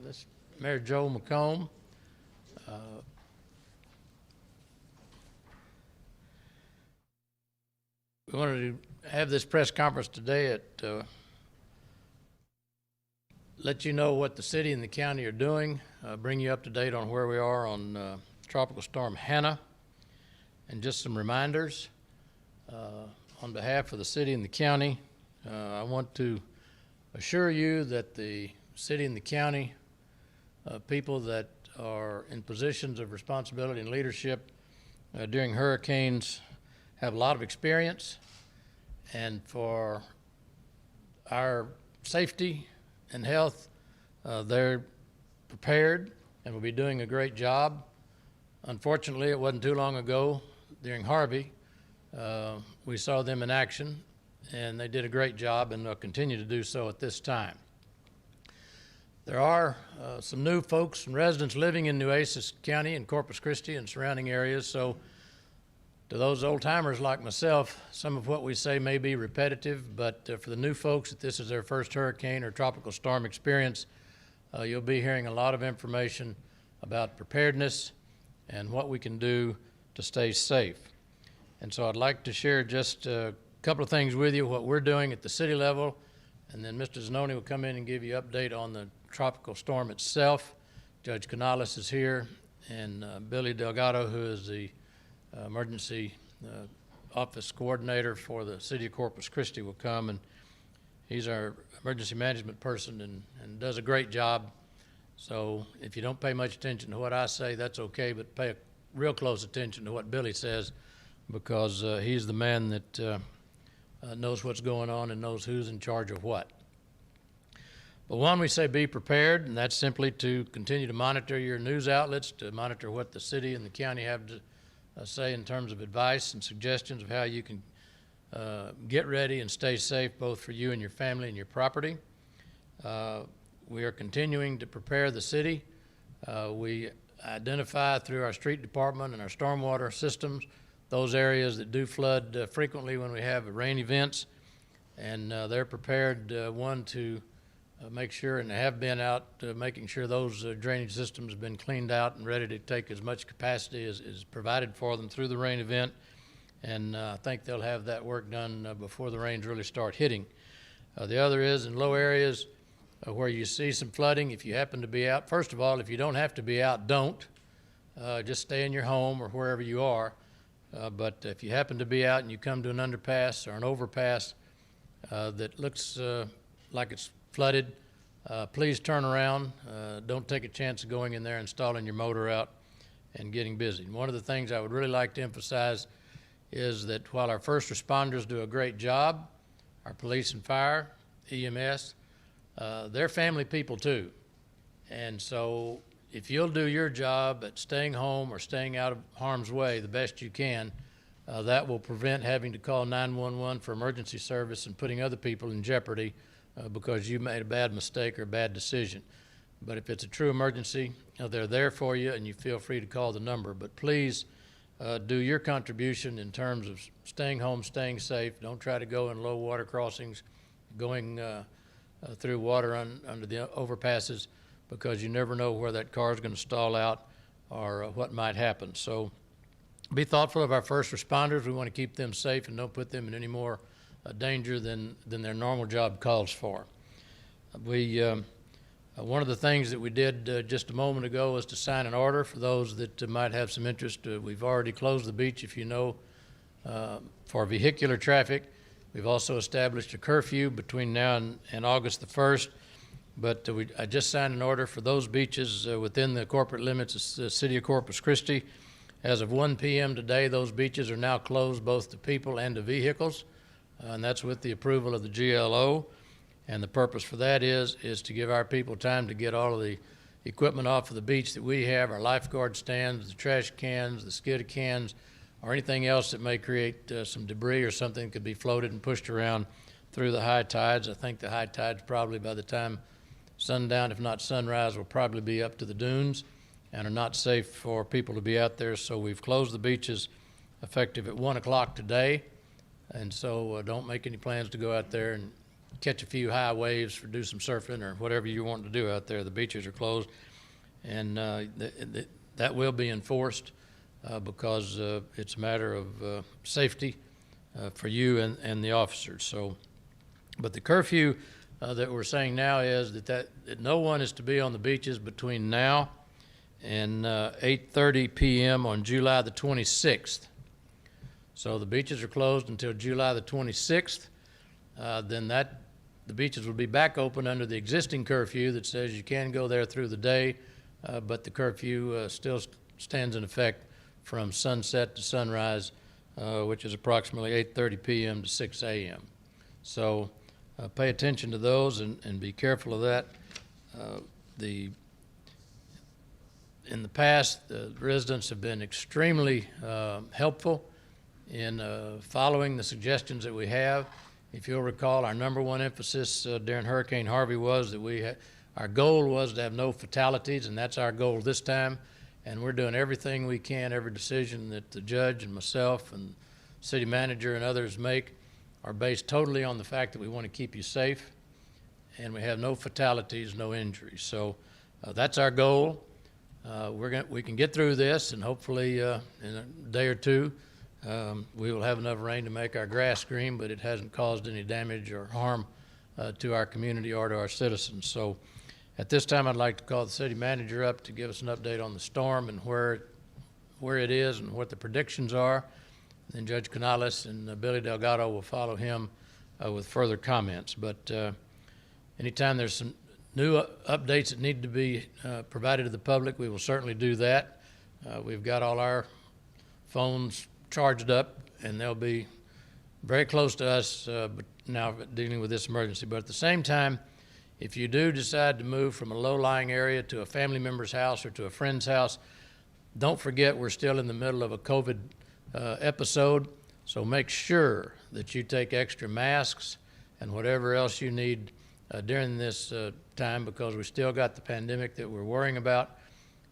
This is Mayor Joe McComb. We wanted to have this press conference today to let you know what the city and the county are doing, bring you up to date on where we are on Tropical Storm Hannah, and just some reminders. On behalf of the city and the county, I want to assure you that the city and the county people that are in positions of responsibility and leadership during hurricanes have a lot of experience, and for our safety and health, they're prepared and will be doing a great job. Unfortunately, it wasn't too long ago during Harvey, we saw them in action, and they did a great job, and they'll continue to do so at this time. There are some new folks and residents living in Nueces County and Corpus Christi and surrounding areas, so to those old-timers like myself, some of what we say may be repetitive, but for the new folks, if this is their first hurricane or tropical storm experience, you'll be hearing a lot of information about preparedness and what we can do to stay safe. And so I'd like to share just a couple of things with you, what we're doing at the city level, and then Mr. Zanoni will come in and give you an update on the tropical storm itself. Judge Canales is here, and Billy Delgado, who is the emergency office coordinator for the city of Corpus Christi, will come, and he's our emergency management person and does a great job. So if you don't pay much attention to what I say, that's okay, but pay real close attention to what Billy says, because he's the man that knows what's going on and knows who's in charge of what. But one, we say be prepared, and that's simply to continue to monitor your news outlets, to monitor what the city and the county have to say in terms of advice and suggestions of how you can get ready and stay safe, both for you and your family and your property. We are continuing to prepare the city. We identify through our street department and our stormwater systems those areas that do flood frequently when we have rain events, and they're prepared, one, to make sure, and have been out making sure those drainage systems have been cleaned out and ready to take as much capacity as is provided for them through the rain event, and I think they'll have that work done before the rains really start hitting. The other is in low areas where you see some flooding, if you happen to be out, first of all, if you don't have to be out, don't. Just stay in your home or wherever you are. But if you happen to be out and you come to an underpass or an overpass that looks like it's flooded, please turn around. Don't take a chance of going in there, installing your motor out, and getting busy. And one of the things I would really like to emphasize is that while our first responders do a great job, our police and fire, EMS, they're family people too. And so if you'll do your job at staying home or staying out of harm's way the best you can, that will prevent having to call 911 for emergency service and putting other people in jeopardy because you made a bad mistake or a bad decision. But if it's a true emergency, they're there for you, and you feel free to call the number. But please do your contribution in terms of staying home, staying safe. Don't try to go in low water crossings, going through water under the overpasses, because you never know where that car is going to stall out or what might happen. So be thoughtful of our first responders. We want to keep them safe and don't put them in any more danger than their normal job calls for. One of the things that we did just a moment ago was to sign an order for those that might have some interest. We've already closed the beach, if you know, for vehicular traffic. We've also established a curfew between now and August the 1st. But I just signed an order for those beaches within the corporate limits of the city of Corpus Christi. As of 1 p.m. today, those beaches are now closed both to people and to vehicles, and that's with the approval of the GLO. And the purpose for that is to give our people time to get all of the equipment off of the beach that we have, our lifeguard stands, the trash cans, the skid cans, or anything else that may create some debris or something that could be floated and pushed around through the high tides. I think the high tides probably by the time sundown, if not sunrise, will probably be up to the dunes and are not safe for people to be out there. So we've closed the beaches effective at 1 o'clock today. And so don't make any plans to go out there and catch a few high waves or do some surfing or whatever you want to do out there. The beaches are closed, and that will be enforced because it's a matter of safety for you and the officers. So, but the curfew that we're saying now is that no one is to be on the beaches between now and 8:30 p.m. on July the 26th. So the beaches are closed until July the 26th. Then the beaches will be back open under the existing curfew that says you can go there through the day, but the curfew still stands in effect from sunset to sunrise, which is approximately 8:30 p.m. to 6 a.m. So pay attention to those and be careful of that. In the past, the residents have been extremely helpful in following the suggestions that we have. If you'll recall, our number one emphasis during Hurricane Harvey was that our goal was to have no fatalities, and that's our goal this time. And we're doing everything we can, every decision that the judge and myself and city manager and others make are based totally on the fact that we want to keep you safe, and we have no fatalities, no injuries. So that's our goal. We can get through this, and hopefully in a day or two, we will have enough rain to make our grass green, but it hasn't caused any damage or harm to our community or to our citizens. So at this time, I'd like to call the city manager up to give us an update on the storm and where it is and what the predictions are. And then Judge Canales and Billy Delgado will follow him with further comments. But anytime there's some new updates that need to be provided to the public, we will certainly do that. We've got all our phones charged up, and they'll be very close to us now dealing with this emergency. But at the same time, if you do decide to move from a low-lying area to a family member's house or to a friend's house, don't forget we're still in the middle of a COVID episode, so make sure that you take extra masks and whatever else you need during this time, because we still got the pandemic that we're worrying about,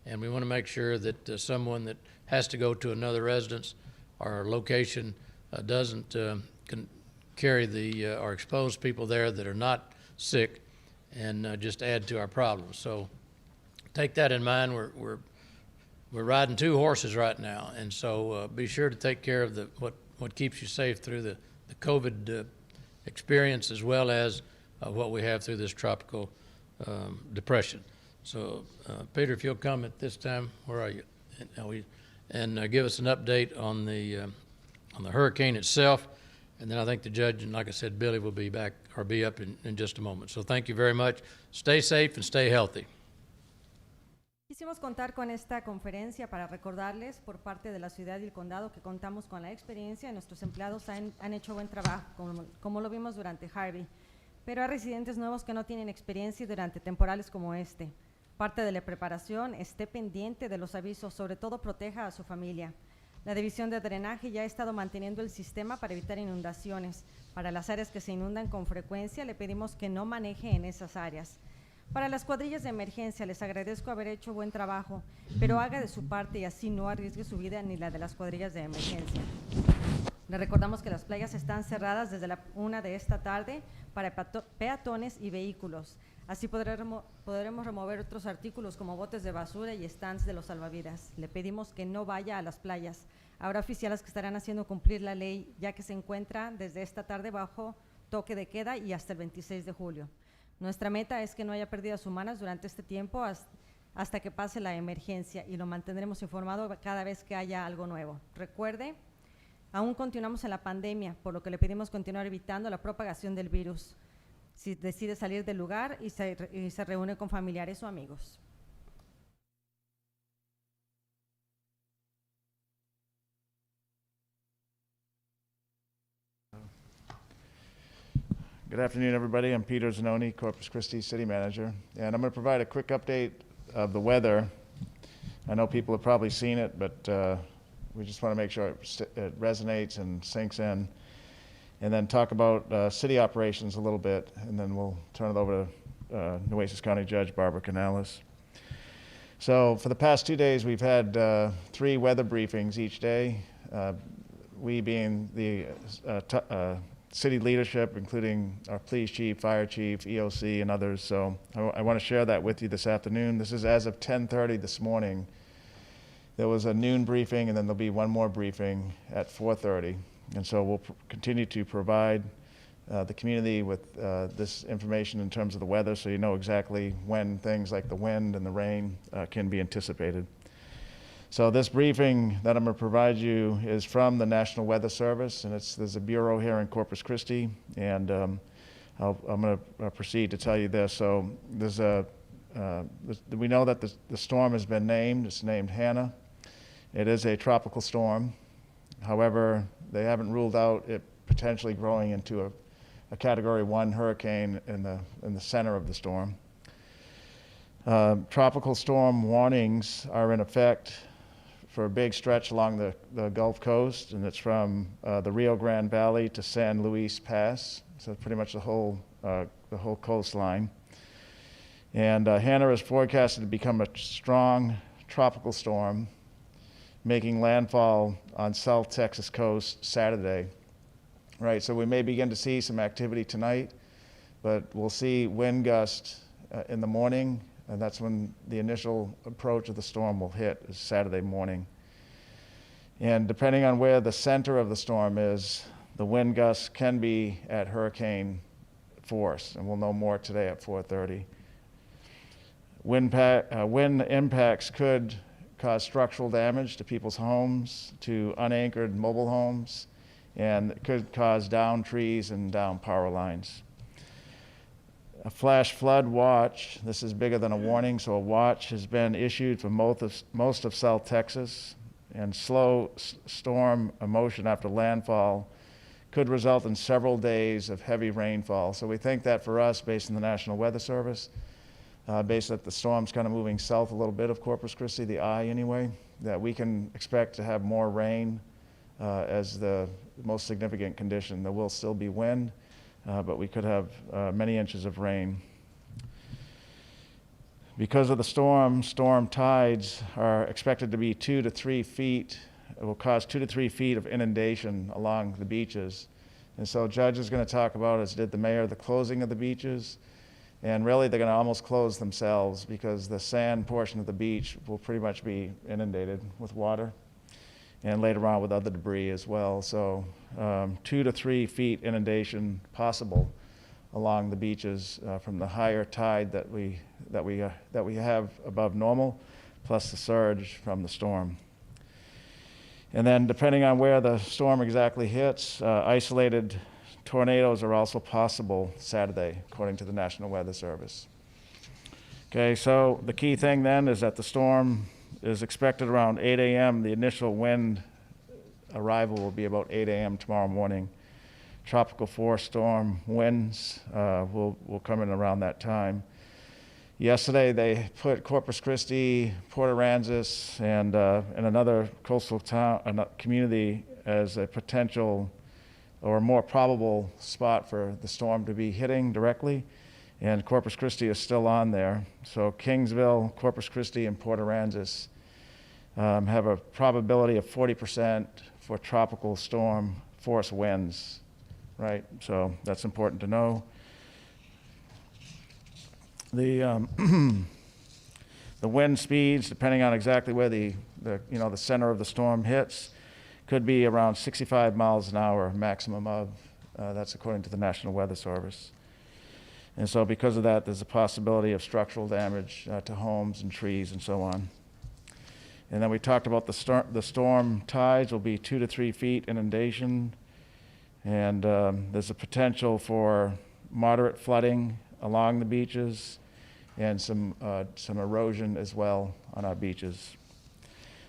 and we want to make sure that someone that has to go to another residence or location doesn't carry or expose people there that are not sick and just add to our problems. So take that in mind. We're riding two horses right now, and so be sure to take care of what keeps you safe through the COVID experience, as well as what we have through this tropical depression. So Peter, if you'll come at this time, where are you? And give us an update on the hurricane itself. And then I think the judge and, like I said, Billy will be up in just a moment. So thank you very much. Stay safe and stay healthy. Quisimos contar con esta conferencia para recordarles por parte de la ciudad y el condado que contamos con la experiencia y nuestros empleados han hecho buen trabajo, como lo vimos durante Harvey. Pero hay residentes nuevos que no tienen experiencia durante temporales como este. Parte de la preparación, esté pendiente de los avisos, sobre todo proteja a su familia. La división de drenaje ya ha estado manteniendo el sistema para evitar inundaciones. Para las áreas que se inundan con frecuencia, le pedimos que no maneje en esas áreas. Para las cuadrillas de emergencia, les agradezco haber hecho buen trabajo, pero haga de su parte y así no arriesgue su vida ni la de las cuadrillas de emergencia. Le recordamos que las playas están cerradas desde la 1 de esta tarde para peatones y vehículos. Así podremos remover otros artículos como botes de basura y stands de los salvavidas. Le pedimos que no vaya a las playas. Habrá oficiales que estarán haciendo cumplir la ley, ya que se encuentra desde esta tarde bajo toque de queda y hasta el 26 de julio. Nuestra meta es que no haya pérdidas humanas durante este tiempo hasta que pase la emergencia, y lo mantendremos informado cada vez que haya algo nuevo. Recuerde, aún continuamos en la pandemia, por lo que le pedimos continuar evitando la propagación del virus. Si decide salir del lugar y se reúne con familiares o amigos. Good afternoon, everybody. I'm Peter Zanoni, Corpus Christi City Manager, and I'm going to provide a quick update of the weather. I know people have probably seen it, but we just want to make sure it resonates and sinks in, and then talk about city operations a little bit, and then we'll turn it over to Nueces County Judge Barbara Canales. So for the past 2 days, we've had 3 weather briefings each day, we being the city leadership, including our police chief, fire chief, EOC, and others. So I want to share that with you this afternoon. This is as of 10:30 this morning. There was a noon briefing, and then there'll be one more briefing at 4:30. And so we'll continue to provide the community with this information in terms of the weather, so you know exactly when things like the wind and the rain can be anticipated. So this briefing that I'm going to provide you is from the National Weather Service, and there's a bureau here in Corpus Christi, and I'm going to proceed to tell you this. So we know that the storm has been named. It's named Hannah. It is a tropical storm. However, they haven't ruled out it potentially growing into a Category 1 hurricane in the center of the storm. Tropical storm warnings are in effect for a big stretch along the Gulf Coast, and it's from the Rio Grande Valley to San Luis Pass, so pretty much the whole coastline. And Hannah is forecasted to become a strong tropical storm, making landfall on South Texas coast Saturday. Right, so we may begin to see some activity tonight, but we'll see wind gusts in the morning, and that's when the initial approach of the storm will hit, is Saturday morning. And depending on where the center of the storm is, the wind gusts can be at hurricane force, and we'll know more today at 4:30. Wind impacts could cause structural damage to people's homes, to unanchored mobile homes, and it could cause downed trees and down power lines. A flash flood watch, this is bigger than a warning, so a watch has been issued for most of South Texas, and slow storm motion after landfall could result in several days of heavy rainfall. So we think that for us, based on the National Weather Service, based that the storm's kind of moving south a little bit of Corpus Christi, the eye anyway, that we can expect to have more rain as the most significant condition. There will still be wind, but we could have many inches of rain. Because of the storm tides are expected to be 2 to 3 feet. It will cause 2 to 3 feet of inundation along the beaches. And so Judge is going to talk about, as did the mayor, the closing of the beaches. And really they're going to almost close themselves because the sand portion of the beach will pretty much be inundated with water, and later on with other debris as well. So 2 to 3 feet inundation possible along the beaches from the higher tide that we have above normal, plus the surge from the storm. And then depending on where the storm exactly hits, isolated tornadoes are also possible Saturday, according to the National Weather Service. Okay, so the key thing then is that the storm is expected around 8 a.m. The initial wind arrival will be about 8 a.m. tomorrow morning. Tropical force storm winds will come in around that time. Yesterday they put Corpus Christi, Port Aransas, and another coastal town, community as a potential or a more probable spot for the storm to be hitting directly, and Corpus Christi is still on there. So Kingsville, Corpus Christi, and Port Aransas have a probability of 40% for tropical storm force winds, right? So that's important to know. The wind speeds, depending on exactly where the center of the storm hits, could be around 65 miles an hour maximum of. That's according to the National Weather Service. And so because of that, there's a possibility of structural damage to homes and trees and so on. And then we talked about the storm tides will be 2 to 3 feet inundation, and there's a potential for moderate flooding along the beaches and some erosion as well on our beaches.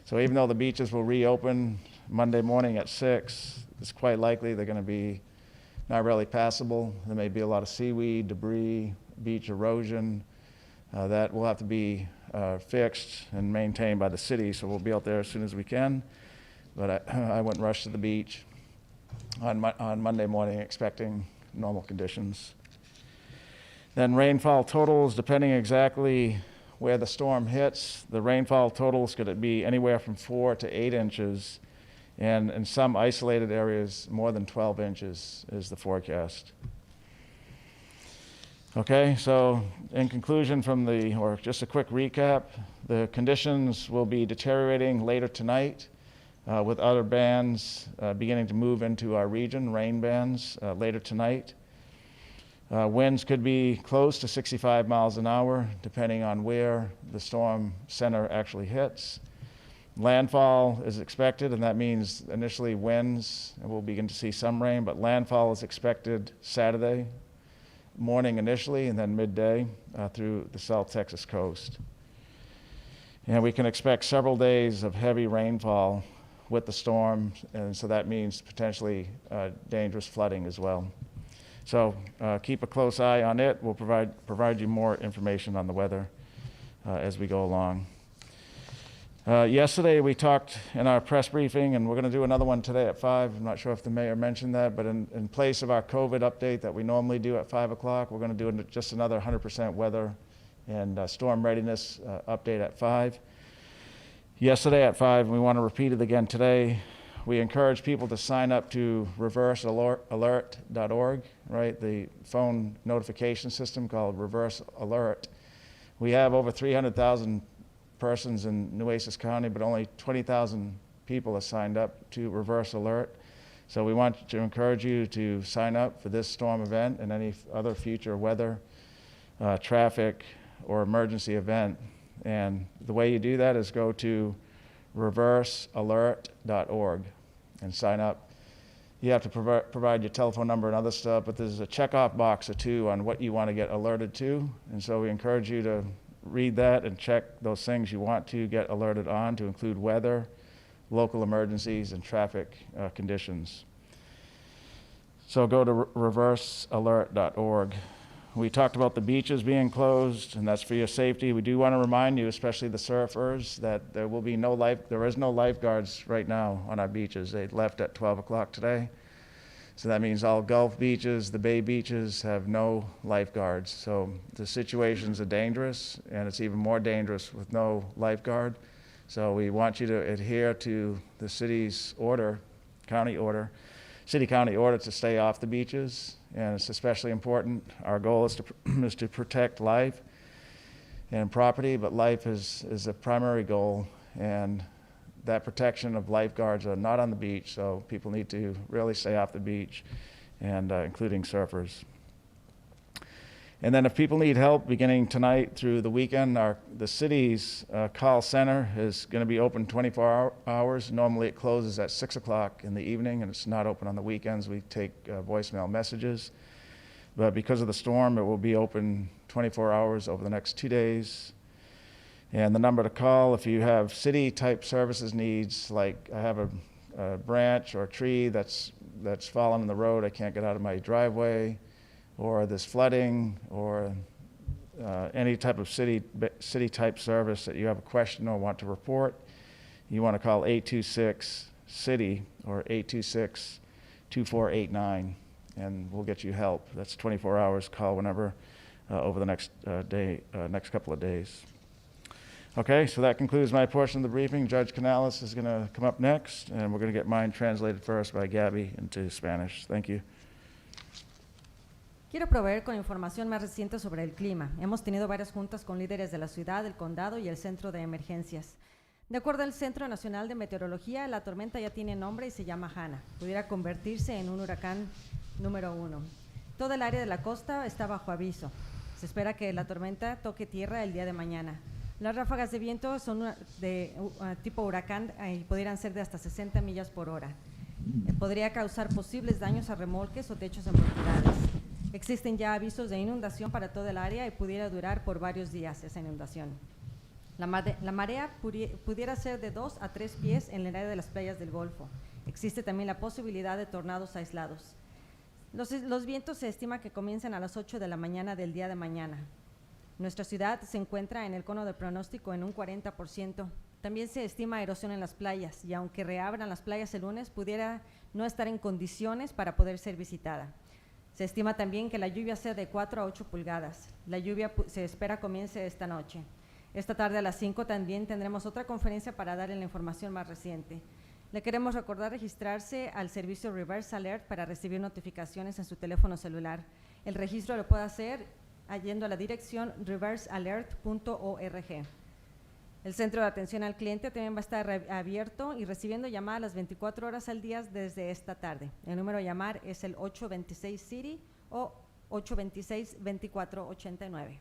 So even though the beaches will reopen Monday morning at 6, it's quite likely they're going to be not really passable. There may be a lot of seaweed, debris, beach erosion. That will have to be fixed and maintained by the city, so we'll be out there as soon as we can. But I wouldn't rush to the beach on Monday morning expecting normal conditions. Then rainfall totals, depending exactly where the storm hits, the rainfall totals could be anywhere from 4 to 8 inches And in some isolated areas, more than 12 inches is the forecast. Okay, so in conclusion or just a quick recap, the conditions will be deteriorating later tonight with other bands beginning to move into our region, rain bands, later tonight. Winds could be close to 65 miles an hour, depending on where the storm center actually hits. Landfall is expected, and that means initially winds, and we'll begin to see some rain, but landfall is expected Saturday morning initially, and then midday through the South Texas coast. And we can expect several days of heavy rainfall with the storm, and so that means potentially dangerous flooding as well. So keep a close eye on it. We'll provide you more information on the weather as we go along. Yesterday we talked in our press briefing, and we're going to do another one today at 5. I'm not sure if the mayor mentioned that, but in place of our COVID update that we normally do at 5 o'clock, we're going to do just another 100% weather and storm readiness update at 5. Yesterday at 5, and we want to repeat it again today, we encourage people to sign up to reversealert.org, right? The phone notification system called Reverse Alert. We have over 300,000 persons in Nueces County, but only 20,000 people have signed up to Reverse Alert. So we want to encourage you to sign up for this storm event and any other future weather, traffic, or emergency event. And the way you do that is go to reversealert.org and sign up. You have to provide your telephone number and other stuff, but there's a checkoff box or two on what you want to get alerted to. And so we encourage you to read that and check those things you want to get alerted on, to include weather, local emergencies, and traffic conditions. So go to reversealert.org. We talked about the beaches being closed, and that's for your safety. We do want to remind you, especially the surfers, that there is no lifeguards right now on our beaches. They left at 12 o'clock today. So that means all Gulf beaches, the Bay beaches have no lifeguards. So the situations are dangerous, and it's even more dangerous with no lifeguard. So we want you to adhere to the city's order, city-county order to stay off the beaches. And it's especially important. Our goal is to protect life and property, but life is a primary goal, and that protection of lifeguards are not on the beach, so people need to really stay off the beach, and including surfers. And then if people need help beginning tonight through the weekend, the city's call center is going to be open 24 hours. Normally it closes at 6 o'clock in the evening, and it's not open on the weekends. We take voicemail messages. But because of the storm, it will be open 24 hours over the next 2 days. And the number to call if you have city-type services needs, like I have a branch or a tree that's fallen in the road, I can't get out of my driveway, or there's flooding, or any type of city-type service that you have a question or want to report, you want to call 826-CITY or 826-2489, and we'll get you help. That's 24 hours. Call whenever over the next couple of days. Okay, so that concludes my portion of the briefing. Judge Canales is going to come up next, and we're going to get mine translated first by Gabby into Spanish. Thank you. Quiero proveer con información más reciente sobre el clima. Hemos tenido varias juntas con líderes de la ciudad, el condado y el centro de emergencias. De acuerdo al Centro Nacional de Meteorología, la tormenta ya tiene nombre y se llama Hanna. Pudiera convertirse en un huracán número 1. Todo el área de la costa está bajo aviso. Se espera que la tormenta toque tierra el día de mañana. Las ráfagas de viento son de tipo huracán y pudieran ser de hasta 60 millas por hora. Podría causar posibles daños a remolques o techos en propiedades. Existen ya avisos de inundación para toda el área y pudiera durar por varios días esa inundación. La marea pudiera ser de 2 a 3 pies en el área de las playas del Golfo. Existe también la posibilidad de tornados aislados. Los vientos se estima que comiencen a las 8 de la mañana del día de mañana. Nuestra ciudad se encuentra en el cono de pronóstico en un 40%. También se estima erosión en las playas, y aunque reabran las playas el lunes, pudiera no estar en condiciones para poder ser visitada. Se estima también que la lluvia sea de 4 a 8 pulgadas. La lluvia se espera comience esta noche. Esta tarde a las 5 también tendremos otra conferencia para darle la información más reciente. Le queremos recordar registrarse al servicio Reverse Alert para recibir notificaciones en su teléfono celular. El registro lo puede hacer yendo a la dirección reversealert.org. El centro de atención al cliente también va a estar abierto y recibiendo llamadas las 24 horas al día desde esta tarde. El número a llamar es el 826-CITY o 826-2489.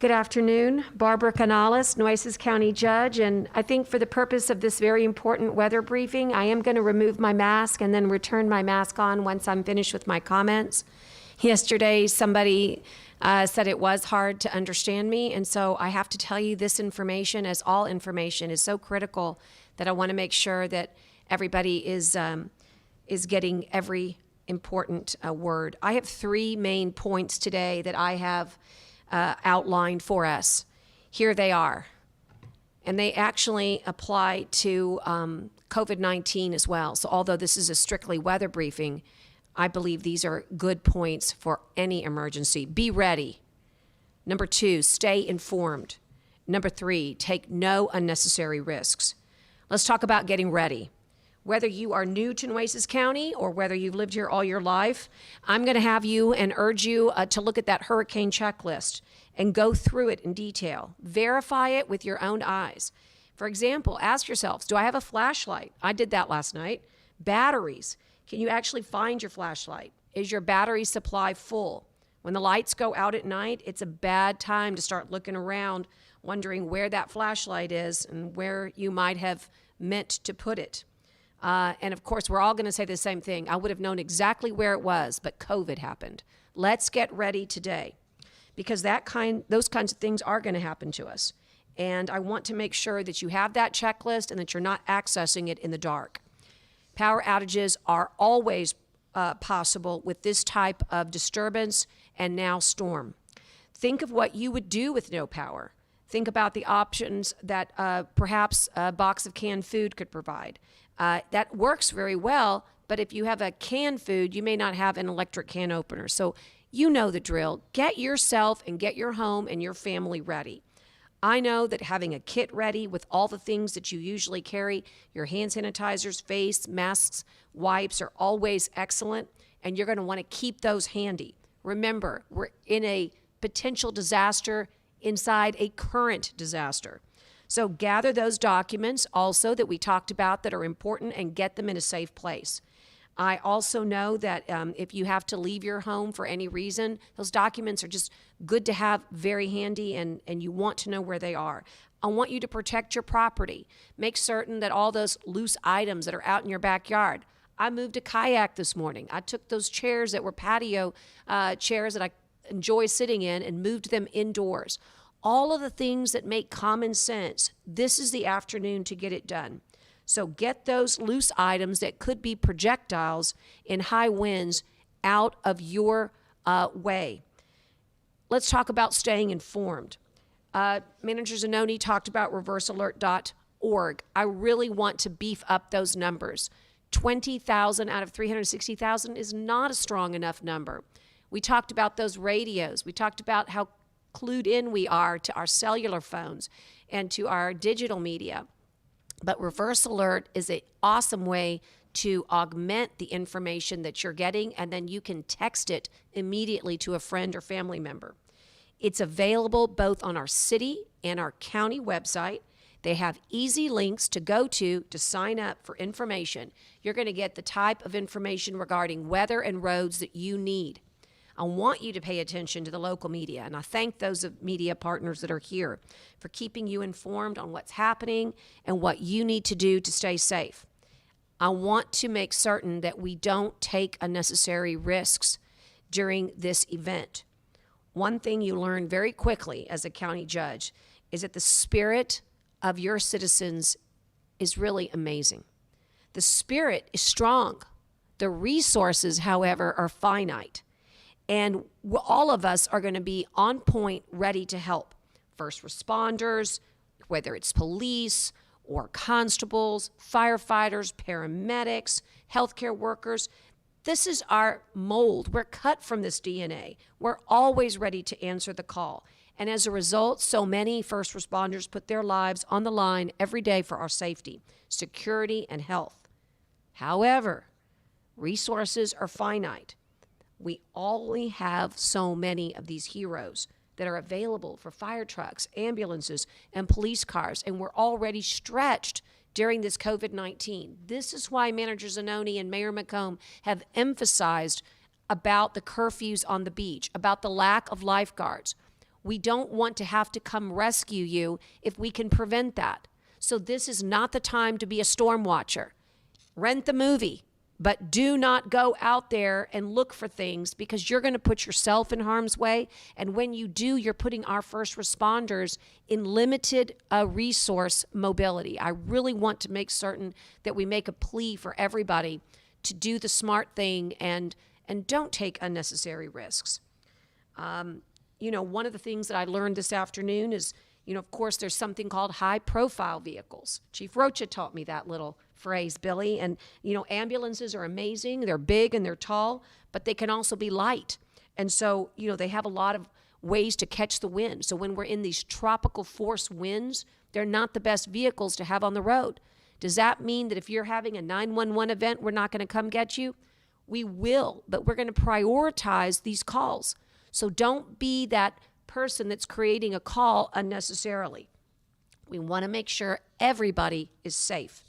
Good afternoon, Barbara Canales, Nueces County Judge, and I think for the purpose of this very important weather briefing, I am going to remove my mask and then return my mask on once I'm finished with my comments. Yesterday, somebody said it was hard to understand me, and so I have to tell you this information, as all information, is so critical that I want to make sure that everybody is getting every important word. I have 3 main points today that I have outlined for us. Here they are. And they actually apply to COVID-19 as well. So although this is a strictly weather briefing, I believe these are good points for any emergency. Be ready. Number 2, stay informed. Number 3, take no unnecessary risks. Let's talk about getting ready. Whether you are new to Nueces County or whether you've lived here all your life, I'm going to have you and urge you to look at that hurricane checklist and go through it in detail. Verify it with your own eyes. For example, ask yourselves, do I have a flashlight? I did that last night. Batteries. Can you actually find your flashlight? Is your battery supply full? When the lights go out at night, it's a bad time to start looking around, wondering where that flashlight is and where you might have meant to put it. And of course, we're all going to say the same thing. I would have known exactly where it was, but COVID happened. Let's get ready today, because those kinds of things are going to happen to us. And I want to make sure that you have that checklist and that you're not accessing it in the dark. Power outages are always possible with this type of disturbance and now storm. Think of what you would do with no power. Think about the options that perhaps a box of canned food could provide. That works very well, but if you have a canned food, you may not have an electric can opener. So you know the drill. Get yourself and get your home and your family ready. I know that having a kit ready with all the things that you usually carry, your hand sanitizers, face masks, wipes are always excellent, and you're going to want to keep those handy. Remember, we're in a potential disaster inside a current disaster. So gather those documents also that we talked about that are important and get them in a safe place. I also know that if you have to leave your home for any reason, those documents are just good to have very handy, and you want to know where they are. I want you to protect your property. Make certain that all those loose items that are out in your backyard. I moved a kayak this morning. I took those chairs that were patio chairs that I enjoy sitting in and moved them indoors. All of the things that make common sense, this is the afternoon to get it done. So get those loose items that could be projectiles in high winds out of your way. Let's talk about staying informed. Manager Zanoni talked about reversealert.org. I really want to beef up those numbers. 20,000 out of 360,000 is not a strong enough number. We talked about those radios. We talked about how clued in we are to our cellular phones and to our digital media. But Reverse Alert is an awesome way to augment the information that you're getting, and then you can text it immediately to a friend or family member. It's available both on our city and our county website. They have easy links to go to sign up for information. You're going to get the type of information regarding weather and roads that you need. I want you to pay attention to the local media, and I thank those media partners that are here for keeping you informed on what's happening and what you need to do to stay safe. I want to make certain that we don't take unnecessary risks during this event. One thing you learn very quickly as a county judge is that the spirit of your citizens is really amazing. The spirit is strong. The resources, however, are finite. And all of us are going to be on point, ready to help. First responders, whether it's police or constables, firefighters, paramedics, healthcare workers, This is our mold. We're cut from this DNA. We're always ready to answer the call. And as a result, so many first responders put their lives on the line every day for our safety, security, and health. However, resources are finite. We only have so many of these heroes that are available for fire trucks, ambulances, and police cars, and we're already stretched during this COVID-19. This is why Manager Zanoni and Mayor McComb have emphasized about the curfews on the beach, about the lack of lifeguards. We don't want to have to come rescue you if we can prevent that. So this is not the time to be a storm watcher. Rent the movie, but do not go out there and look for things, because you're going to put yourself in harm's way. And when you do, you're putting our first responders in limited resource mobility. I really want to make certain that we make a plea for everybody to do the smart thing and don't take unnecessary risks. One of the things that I learned this afternoon is, of course, there's something called high-profile vehicles. Chief Rocha taught me that little phrase, Billy. And, ambulances are amazing. They're big and they're tall, but they can also be light. And so, they have a lot of ways to catch the wind. So when we're in these tropical force winds, they're not the best vehicles to have on the road. Does that mean that if you're having a 911 event, we're not going to come get you? We will, but we're going to prioritize these calls. So don't be that person that's creating a call unnecessarily. We want to make sure everybody is safe.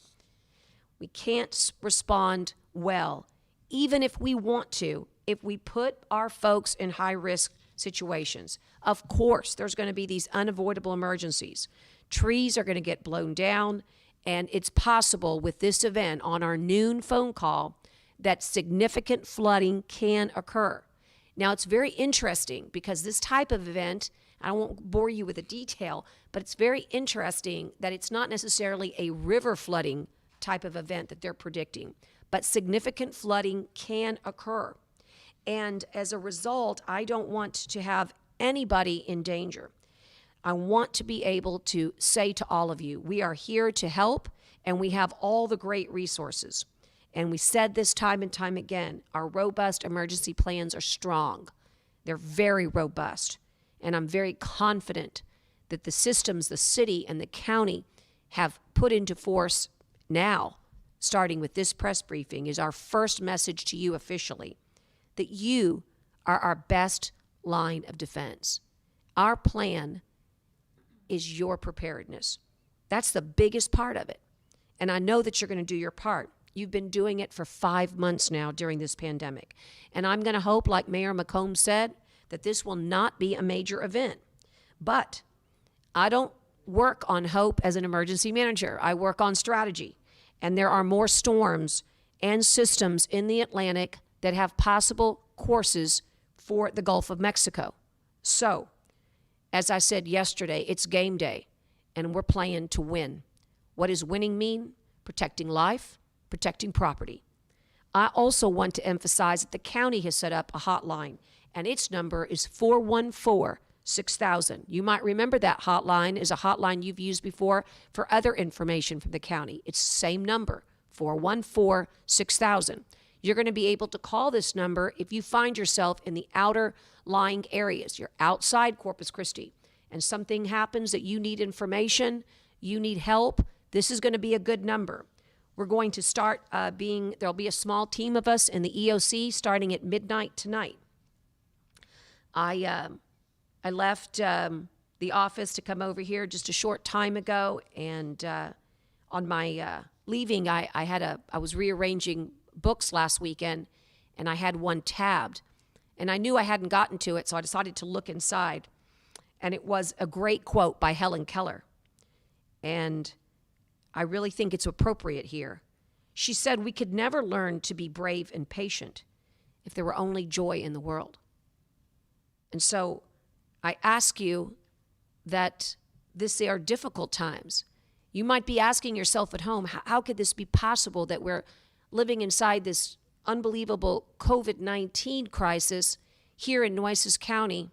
We can't respond well, even if we want to, if we put our folks in high-risk situations. Of course, there's going to be these unavoidable emergencies. Trees are going to get blown down, and it's possible with this event on our noon phone call that significant flooding can occur. Now, it's very interesting because this type of event, I won't bore you with the detail, but it's very interesting that it's not necessarily a river flooding type of event that they're predicting, but significant flooding can occur. And as a result, I don't want to have anybody in danger. I want to be able to say to all of you, we are here to help, and we have all the great resources. And we said this time and time again, our robust emergency plans are strong. They're very robust. And I'm very confident that the systems the city and the county have put into force now, starting with this press briefing, is our first message to you officially, that you are our best line of defense. Our plan is your preparedness. That's the biggest part of it. And I know that you're going to do your part. You've been doing it for 5 months now during this pandemic. And I'm going to hope, like Mayor McComb said, that this will not be a major event. But I don't work on hope as an emergency manager. I work on strategy. And there are more storms and systems in the Atlantic that have possible courses for the Gulf of Mexico. So, as I said yesterday, it's game day, and we're playing to win. What does winning mean? Protecting life, protecting property. I also want to emphasize that the county has set up a hotline, and its number is 414-6000. You might remember that hotline is a hotline you've used before for other information from the county. It's the same number, 414-6000. You're going to be able to call this number if you find yourself in the outer lying areas. You're outside Corpus Christi, and something happens that you need information, you need help. This is going to be a good number. We're going to start there'll be a small team of us in the EOC starting at midnight tonight. I left the office to come over here just a short time ago, and on my leaving, I was rearranging books last weekend, and I had one tabbed, and I knew I hadn't gotten to it, so I decided to look inside, and it was a great quote by Helen Keller, and I really think it's appropriate here. She said, "We could never learn to be brave and patient if there were only joy in the world." And so I ask you that these are difficult times. You might be asking yourself at home, how could this be possible that we're living inside this unbelievable COVID-19 crisis here in Nueces County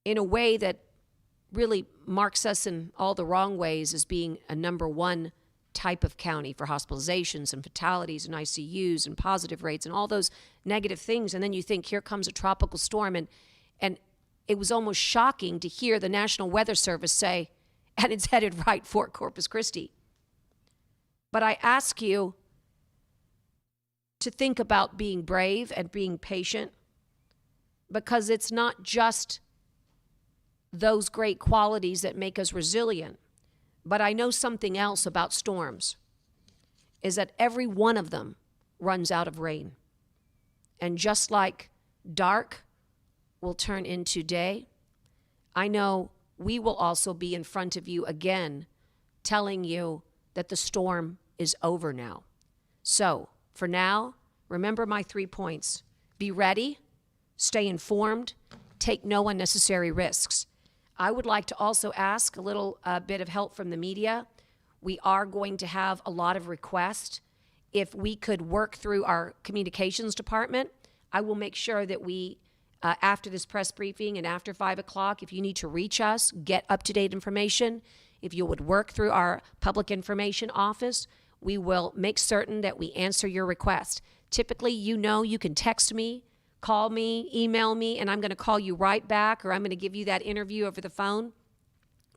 in a way that really marks us in all the wrong ways as being a number one type of county for hospitalizations and fatalities and ICUs and positive rates and all those negative things. And then you think, here comes a tropical storm. And it was almost shocking to hear the National Weather Service say, and it's headed right for Corpus Christi. But I ask you to think about being brave and being patient, because it's not just those great qualities that make us resilient. But I know something else about storms, is that every one of them runs out of rain. And just like dark will turn into day, I know we will also be in front of you again, telling you that the storm is over now. So, for now, remember my 3 points. Be ready, stay informed, take no unnecessary risks. I would like to also ask a little bit of help from the media. We are going to have a lot of requests. If we could work through our communications department, I will make sure that we, after this press briefing and after 5 o'clock, if you need to reach us, get up-to-date information, if you would work through our public information office, we will make certain that we answer your request. Typically, you know, you can text me, call me, email me, and I'm going to call you right back, or I'm going to give you that interview over the phone.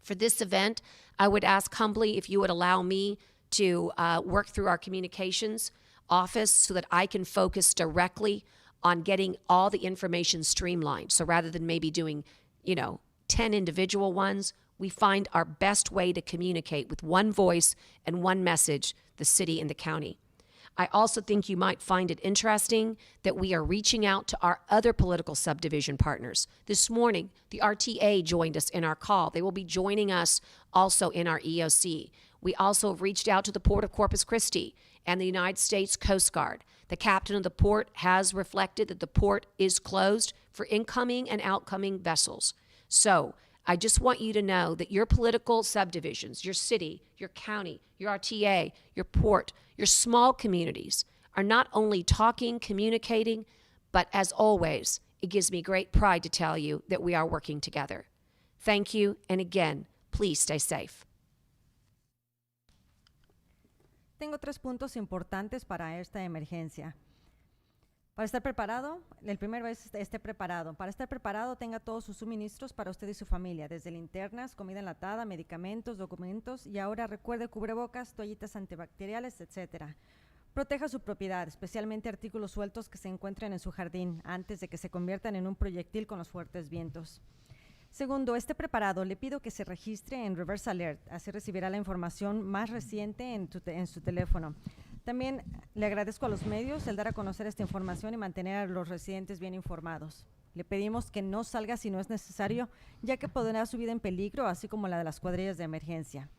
For this event, I would ask humbly if you would allow me to work through our communications office so that I can focus directly on getting all the information streamlined. So rather than maybe doing, 10 individual ones, we find our best way to communicate with one voice and one message, the city and the county. I also think you might find it interesting that we are reaching out to our other political subdivision partners. This morning, the RTA joined us in our call. They will be joining us also in our EOC. We also reached out to the Port of Corpus Christi and the United States Coast Guard. The captain of the port has reflected that the port is closed for incoming and outgoing vessels. So I just want you to know that your political subdivisions, your city, your county, your RTA, your port, your small communities are not only talking, communicating, but as always, it gives me great pride to tell you that we are working together. Thank you, and again, please stay safe. Tengo 3 puntos importantes para esta emergencia. Para estar preparado, el primero es esté preparado. Para estar preparado, tenga todos sus suministros para usted y su familia, desde linternas, comida enlatada, medicamentos, documentos, y ahora recuerde cubrebocas, toallitas antibacteriales, etc. Proteja su propiedad, especialmente artículos sueltos que se encuentren en su jardín, antes de que se conviertan en un proyectil con los fuertes vientos. Segundo, esté preparado. Le pido que se registre en Reverse Alert, así recibirá la información más reciente en su teléfono. También le agradezco a los medios el dar a conocer esta información y mantener a los residentes bien informados. Le pedimos que no salga si no es necesario, ya que pondrá su vida en peligro, así como la de las cuadrillas de emergencia.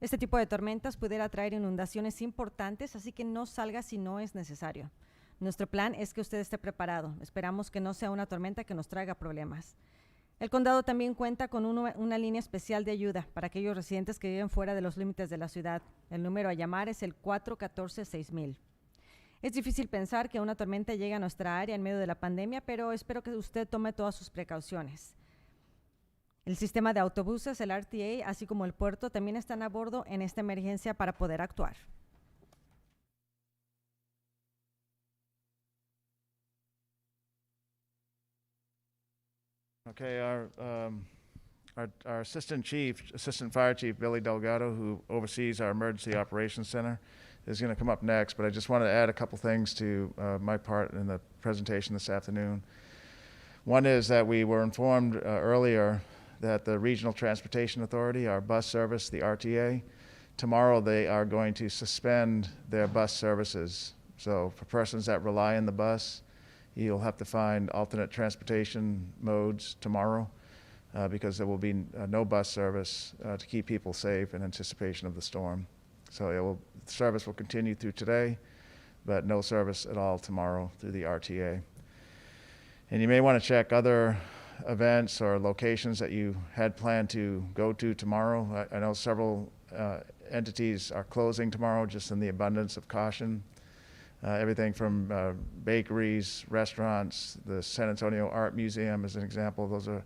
Este tipo de tormentas pudiera traer inundaciones importantes, así que no salga si no es necesario. Nuestro plan es que usted esté preparado. Esperamos que no sea una tormenta que nos traiga problemas. El condado también cuenta con una línea especial de ayuda para aquellos residentes que viven fuera de los límites de la ciudad. El número a llamar es el 414-6000. Es difícil pensar que una tormenta llegue a nuestra área en medio de la pandemia, pero espero que usted tome todas sus precauciones. El sistema de autobuses, el RTA, así como el puerto, también están a bordo en esta emergencia para poder actuar. Okay, our assistant fire chief, Billy Delgado, who oversees our emergency operations center, is going to come up next, but I just wanted to add a couple things to my part in the presentation this afternoon. One is that we were informed earlier that the Regional Transportation Authority, our bus service, the RTA, tomorrow they are going to suspend their bus services. So for persons that rely on the bus, you'll have to find alternate transportation modes tomorrow because there will be no bus service to keep people safe in anticipation of the storm. So service will continue through today, but no service at all tomorrow through the RTA. And you may want to check other events or locations that you had planned to go to tomorrow. I know several entities are closing tomorrow just in the abundance of caution. Everything from bakeries, restaurants, the San Antonio Art Museum as an example. Those are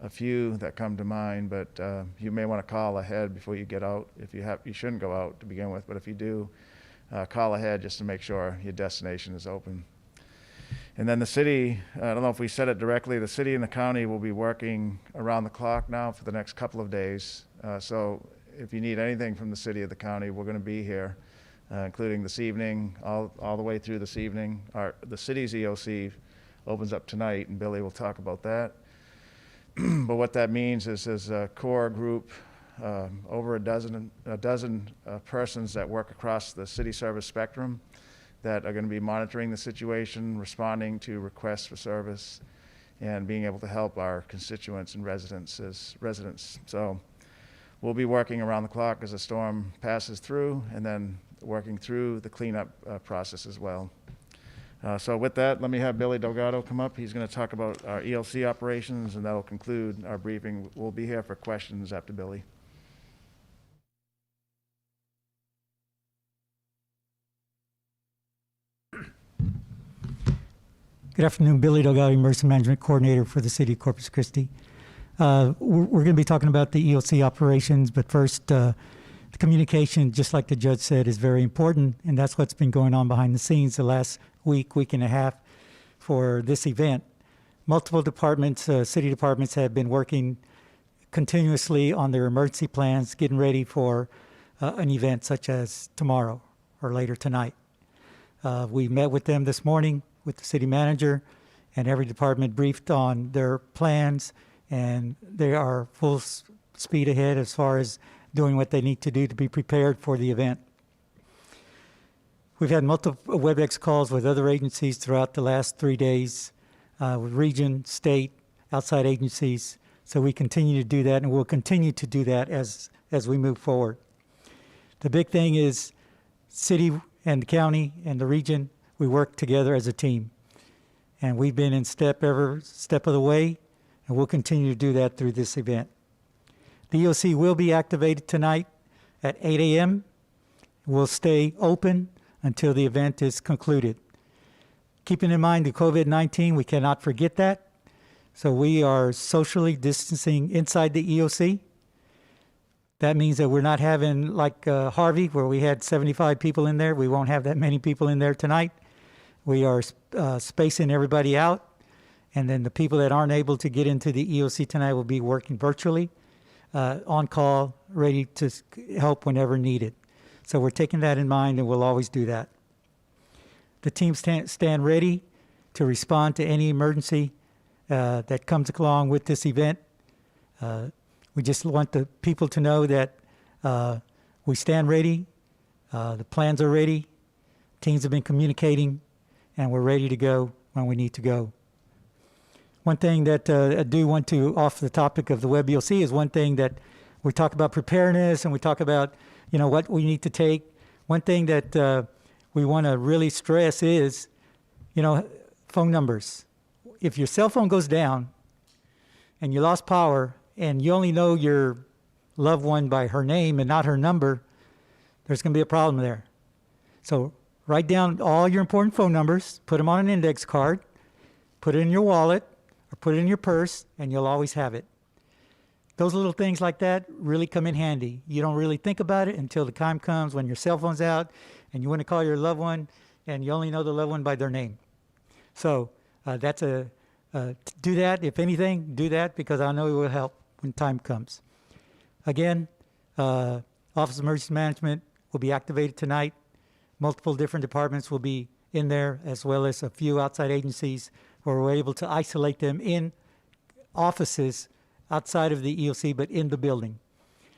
a few that come to mind, but you may want to call ahead before you get out. If you shouldn't go out to begin with, but if you do, call ahead just to make sure your destination is open. And then the city, I don't know if we said it directly, the city and the county will be working around the clock now for the next couple of days. So if you need anything from the city or the county, we're going to be here, including this evening, all the way through this evening. The city's EOC opens up tonight, and Billy will talk about that. But what that means is there's a core group, over a dozen persons that work across the city service spectrum that are going to be monitoring the situation, responding to requests for service, and being able to help our constituents and residents. So we'll be working around the clock as the storm passes through, and then working through the cleanup process as well. So with that, let me have Billy Delgado come up. He's going to talk about our ELC operations, and that will conclude our briefing. We'll be here for questions after Billy. Good afternoon, Billy Delgado, Emergency Management Coordinator for the City of Corpus Christi. We're going to be talking about the EOC operations, but first, the communication, just like the judge said, is very important, and that's what's been going on behind the scenes the last week and a half for this event. Multiple departments, city departments have been working continuously on their emergency plans, getting ready for an event such as tomorrow or later tonight. We met with them this morning with the city manager, and every department briefed on their plans, and they are full speed ahead as far as doing what they need to do to be prepared for the event. We've had multiple WebEx calls with other agencies throughout the last 3 days, with region, state, outside agencies, so we continue to do that, and we'll continue to do that as we move forward. The big thing is city and the county and the region, we work together as a team. And we've been in every step of the way, and we'll continue to do that through this event. The EOC will be activated tonight at 8 a.m. We'll stay open until the event is concluded. Keeping in mind the COVID-19, we cannot forget that. So we are socially distancing inside the EOC. That means that we're not having like Harvey, where we had 75 people in there. We won't have that many people in there tonight. We are spacing everybody out, and then the people that aren't able to get into the EOC tonight will be working virtually, on call, ready to help whenever needed. So we're taking that in mind, and we'll always do that. The teams stand ready to respond to any emergency that comes along with this event. We just want the people to know that we stand ready, the plans are ready, teams have been communicating, and we're ready to go when we need to go. One thing that I do want to, off the topic of the web EOC, is one thing that we talk about preparedness, and we talk about, what we need to take. One thing that we want to really stress is, phone numbers. If your cell phone goes down and you lost power and you only know your loved one by her name and not her number, there's going to be a problem there. So write down all your important phone numbers, put them on an index card, put it in your wallet, or put it in your purse, and you'll always have it. Those little things like that really come in handy. You don't really think about it until the time comes when your cell phone's out and you want to call your loved one and you only know the loved one by their name. So that's do that. If anything, do that, because I know it will help when time comes. Again, Office of Emergency Management will be activated tonight. Multiple different departments will be in there, as well as a few outside agencies where we're able to isolate them in offices outside of the EOC, but in the building.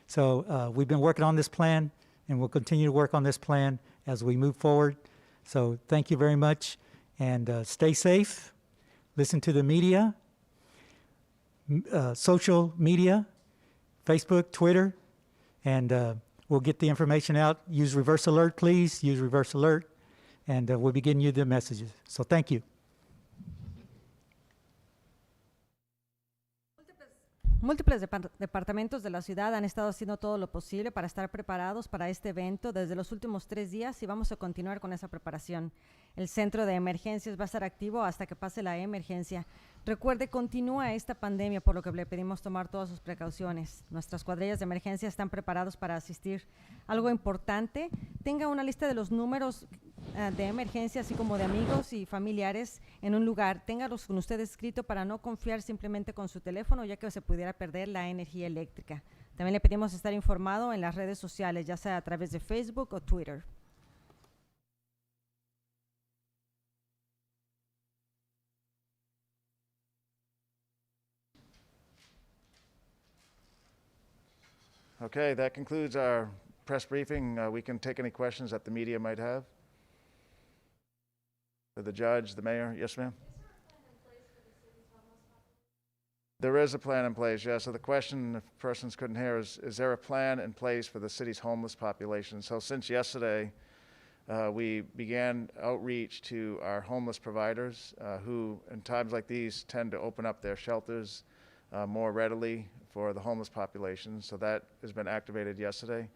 So we've been working on this plan, and we'll continue to work on this plan as we move forward. So thank you very much, and stay safe. Listen to the media, social media, Facebook, Twitter, and we'll get the information out. Use reverse alert, please. Use reverse alert, and we'll be getting you the messages. So thank you. Múltiples departamentos de la ciudad han estado haciendo todo lo posible para estar preparados para este evento desde los últimos 3 días y vamos a continuar con esa preparación. El centro de emergencias va a estar activo hasta que pase la emergencia. Recuerde, continúa esta pandemia, por lo que le pedimos tomar todas sus precauciones. Nuestras cuadrillas de emergencia están preparados para asistir. Algo importante, tenga una lista de los números de emergencia, así como de amigos y familiares en un lugar. Téngalos con usted escrito para no confiar simplemente con su teléfono, ya que se pudiera perder la energía eléctrica. También le pedimos estar informado en las redes sociales, ya sea a través de Facebook o Twitter. Okay, that concludes our press briefing. We can take any questions that the media might have. For the judge, the mayor. Yes, ma'am? There is a plan in place, yeah. So the question, if persons couldn't hear, is there a plan in place for the city's homeless population? So since yesterday, we began outreach to our homeless providers who, in times like these, tend to open up their shelters more readily for the homeless population. So that has been activated yesterday.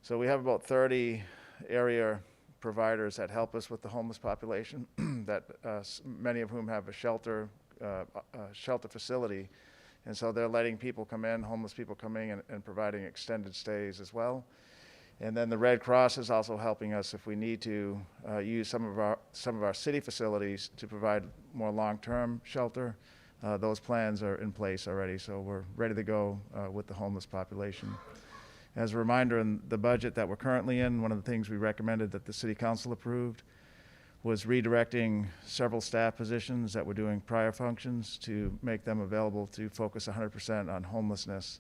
So we have about 30 area providers that help us with the homeless population, that many of whom have a shelter facility. And so they're letting people come in, homeless people coming and providing extended stays as well. And then the Red Cross is also helping us if we need to use some of our city facilities to provide more long-term shelter. Those plans are in place already, so we're ready to go with the homeless population. As a reminder, in the budget that we're currently in, one of the things we recommended that the City Council approved was redirecting several staff positions that were doing prior functions to make them available to focus 100% on homelessness.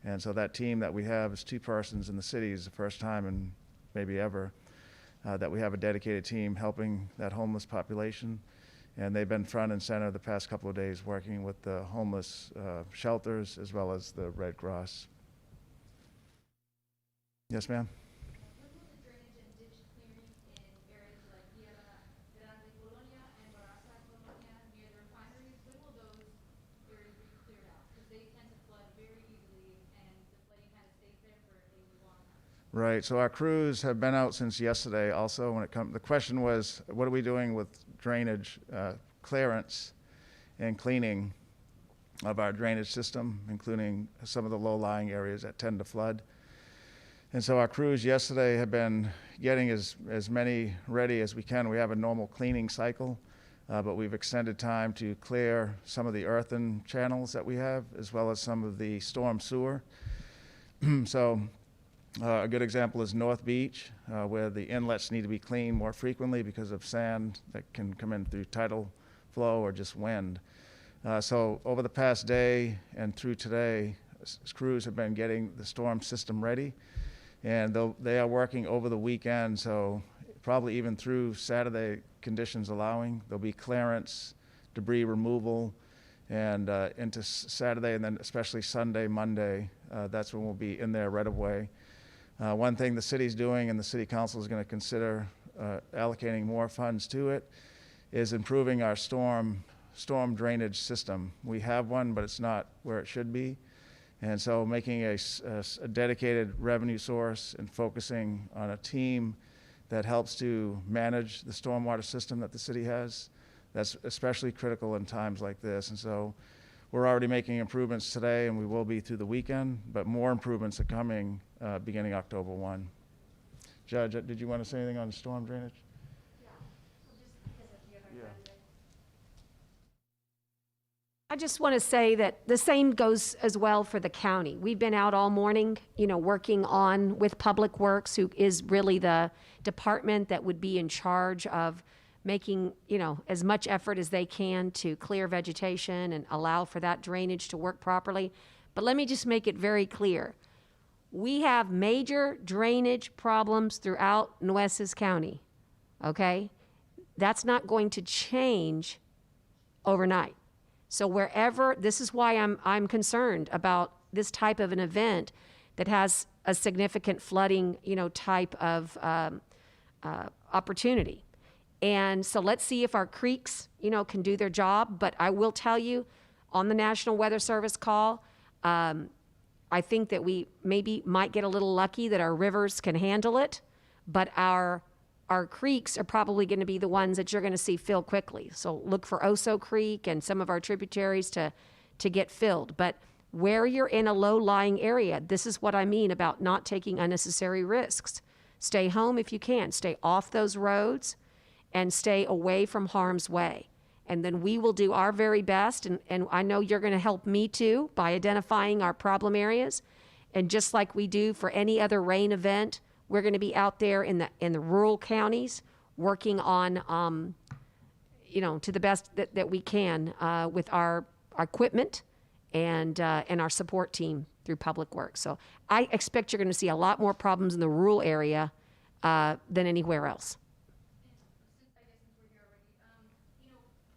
And so that team that we have is 2 persons in the city. Is the first time in maybe ever that we have a dedicated team helping that homeless population. And they've been front and center the past couple of days working with the homeless shelters as well as the Red Cross. Yes, ma'am? When will the drainage and ditch clearing in areas like Villa Grande Colonia and Barraza Colonia near the refineries, when will those areas be cleared out? Because they tend to flood very easily and the flooding kind of stays there for a long time. Right, so our crews have been out since yesterday also. The question was, what are we doing with drainage clearance and cleaning of our drainage system, including some of the low-lying areas that tend to flood. And so our crews yesterday have been getting as many ready as we can. We have a normal cleaning cycle, but we've extended time to clear some of the earthen channels that we have, as well as some of the storm sewer. So a good example is North Beach, where the inlets need to be cleaned more frequently because of sand that can come in through tidal flow or just wind. So over the past day and through today, crews have been getting the storm system ready. And they are working over the weekend, so probably even through Saturday, conditions allowing, there'll be clearance, debris removal, and into Saturday, and then especially Sunday, Monday, that's when we'll be in there right away. One thing the city's doing, and the city council is going to consider allocating more funds to it, is improving our storm drainage system. We have one, but it's not where it should be. And so making a dedicated revenue source and focusing on a team that helps to manage the stormwater system that the city has, that's especially critical in times like this. And so we're already making improvements today, and we will be through the weekend, but more improvements are coming beginning October 1. Judge, did you want to say anything on storm drainage? I just want to say that the same goes as well for the county. We've been out all morning, working on with Public Works, who is really the department that would be in charge of making, as much effort as they can to clear vegetation and allow for that drainage to work properly. But let me just make it very clear. We have major drainage problems throughout Nueces County, okay? That's not going to change overnight. So wherever, this is why I'm concerned about this type of an event that has a significant flooding, type of opportunity. And so let's see if our creeks, can do their job. But I will tell you, on the National Weather Service call, I think that we maybe might get a little lucky that our rivers can handle it, but our creeks are probably going to be the ones that you're going to see fill quickly. So look for Oso Creek and some of our tributaries to get filled. But where you're in a low-lying area, this is what I mean about not taking unnecessary risks. Stay home if you can. Stay off those roads and stay away from harm's way. And then we will do our very best, and I know you're going to help me too by identifying our problem areas. And just like we do for any other rain event, we're going to be out there in the rural counties working on, to the best that we can with our equipment and our support team through Public Works. So I expect you're going to see a lot more problems in the rural area than anywhere else. Since we're here already,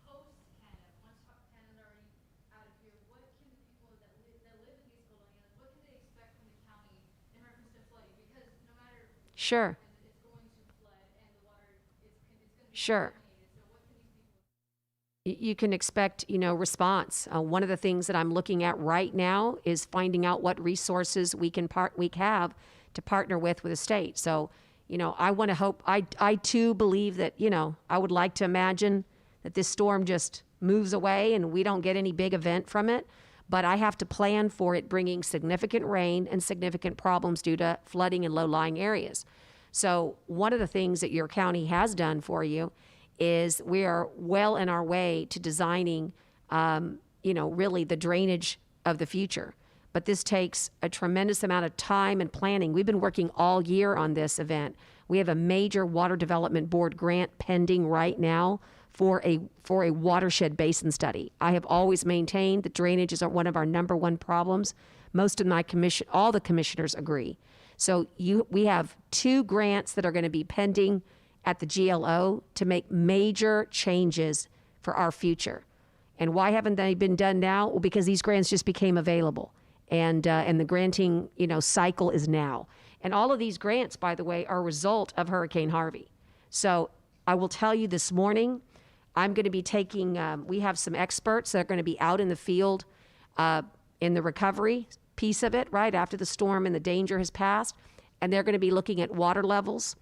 post Canada, once Canada's already out of here, what can the people that live in these colonias, what can they expect from the county in reference to flooding? Because no matter Sure. it's going to flood and the water it's going to be Sure. contaminated. So what can these people You can expect, response. One of the things that I'm looking at right now is finding out what resources we have to partner with the state. So, I want to hope, I too believe that, I would like to imagine that this storm just moves away and we don't get any big event from it. But I have to plan for it bringing significant rain and significant problems due to flooding in low-lying areas. So one of the things that your county has done for you is we are well in our way to designing, really the drainage of the future. But this takes a tremendous amount of time and planning. We've been working all year on this event. We have a major Water Development Board grant pending right now for a watershed basin study. I have always maintained that drainage is one of our number one problems. Most of all the commissioners agree. So we have 2 grants that are going to be pending at the GLO to make major changes for our future. And why haven't they been done now? Well, because these grants just became available, and the granting cycle is now. And all of these grants, by the way, are a result of Hurricane Harvey. So I will tell you this morning, I'm going to be taking. We have some experts that are going to be out in the field in the recovery piece of it, right after the storm and the danger has passed, and they're going to be looking at water levels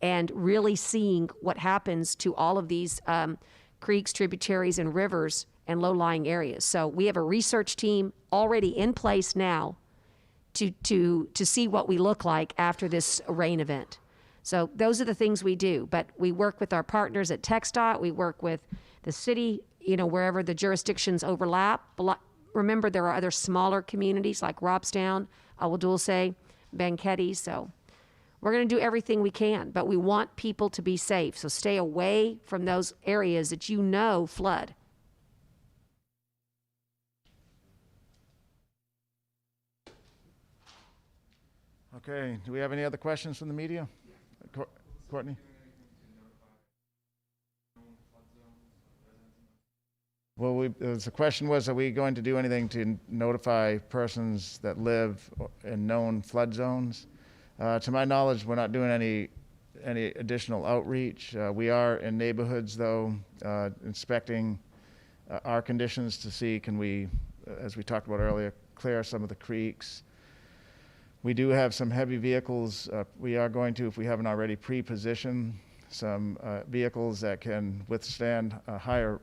and really seeing what happens to all of these creeks, tributaries, and rivers and low-lying areas. So we have a research team already in place now to see what we look like after this rain event. So those are the things we do. But we work with our partners at TxDOT. We work with the city, wherever the jurisdictions overlap. Remember, there are other smaller communities like Robstown, Agua Dulce, Banquetti. So we're going to do everything we can, but we want people to be safe. So stay away from those areas that flood. Okay, do we have any other questions from the media? Courtney? Well, the question was, are we going to do anything to notify persons that live in known flood zones? To my knowledge, we're not doing any additional outreach. We are in neighborhoods, though, inspecting our conditions to see, can we, as we talked about earlier, clear some of the creeks. We do have some heavy vehicles. We are going to, if we haven't already, pre-position some vehicles that can withstand higher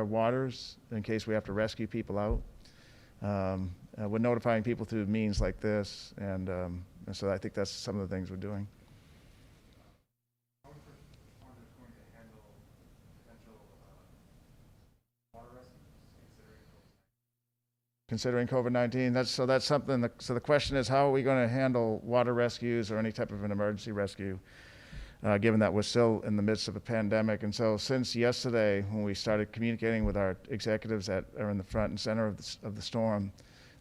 waters in case we have to rescue people out. We're notifying people through means like this, and so I think that's some of the things we're doing. Considering COVID-19, that's something. So the question is, how are we going to handle water rescues or any type of an emergency rescue, given that we're still in the midst of a pandemic? And so since yesterday, when we started communicating with our executives that are in the front and center of the storm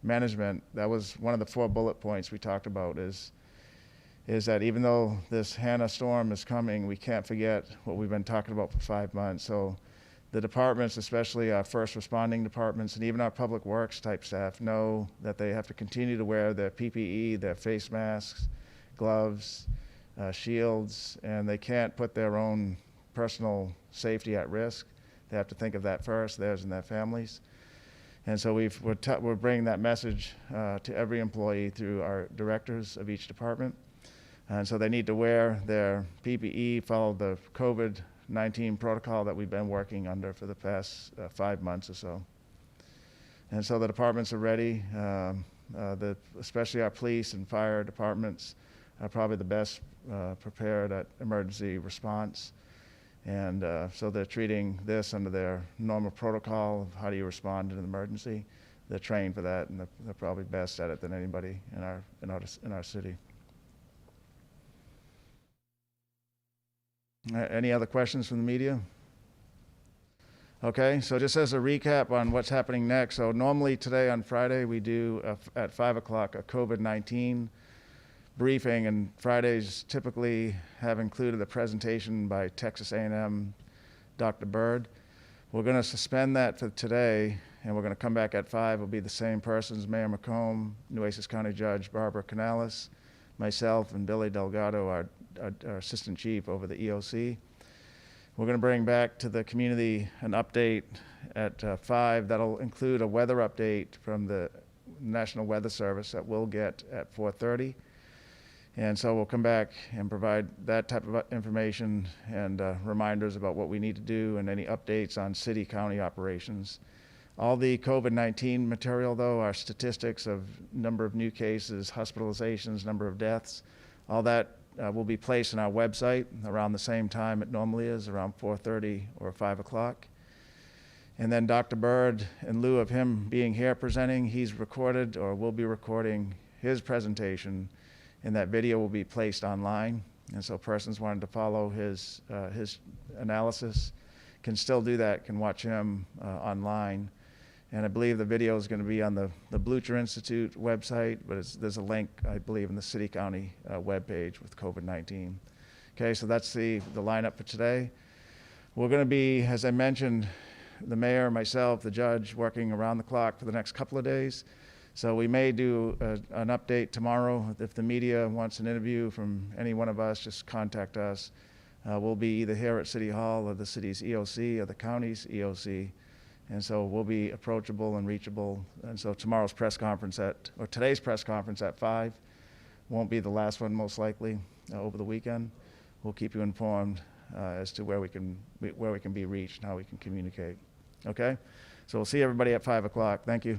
management, that was one of the 4 bullet points we talked about, is that even though this Hannah storm is coming, we can't forget what we've been talking about for 5 months. So the departments, especially our first responding departments and even our public works type staff, know that they have to continue to wear their PPE, their face masks, gloves, shields, and they can't put their own personal safety at risk. They have to think of that first, theirs and their families. And so we're bringing that message to every employee through our directors of each department. And so they need to wear their PPE, follow the COVID-19 protocol that we've been working under for the past 5 months or so. And so the departments are ready. Especially our police and fire departments are probably the best prepared at emergency response. And so they're treating this under their normal protocol of how do you respond in an emergency. They're trained for that, and they're probably best at it than anybody in our city. Any other questions from the media? Okay, so just as a recap on what's happening next. So normally today on Friday, we do at 5 o'clock a COVID-19 briefing, and Fridays typically have included a presentation by Texas A&M Dr. Bird. We're going to suspend that for today, and we're going to come back at 5. It'll be the same persons, Mayor McComb, Nueces County Judge Barbara Canales, myself, and Billy Delgado, our Assistant Chief over the EOC. We're going to bring back to the community an update at 5 that'll include a weather update from the National Weather Service that we'll get at 4:30. And so we'll come back and provide that type of information and reminders about what we need to do and any updates on city county operations. All the COVID-19 material, though, our statistics of number of new cases, hospitalizations, number of deaths, all that will be placed on our website around the same time it normally is, around 4:30 or 5 o'clock. And then Dr. Bird, in lieu of him being here presenting, he's recorded or will be recording his presentation, and that video will be placed online. And so persons wanting to follow his analysis can still do that, can watch him online. And I believe the video is going to be on the Blucher Institute website, but there's a link, I believe, in the city county webpage with COVID-19. Okay, so that's the lineup for today. We're going to be, as I mentioned, the mayor, myself, the judge, working around the clock for the next couple of days. So we may do an update tomorrow. If the media wants an interview from any one of us, just contact us. We'll be either here at City Hall or the city's EOC or the county's EOC. And so we'll be approachable and reachable. And so today's press conference at 5 won't be the last one, most likely, over the weekend. We'll keep you informed as to where we can be reached and how we can communicate. Okay? So we'll see everybody at 5 o'clock. Thank you.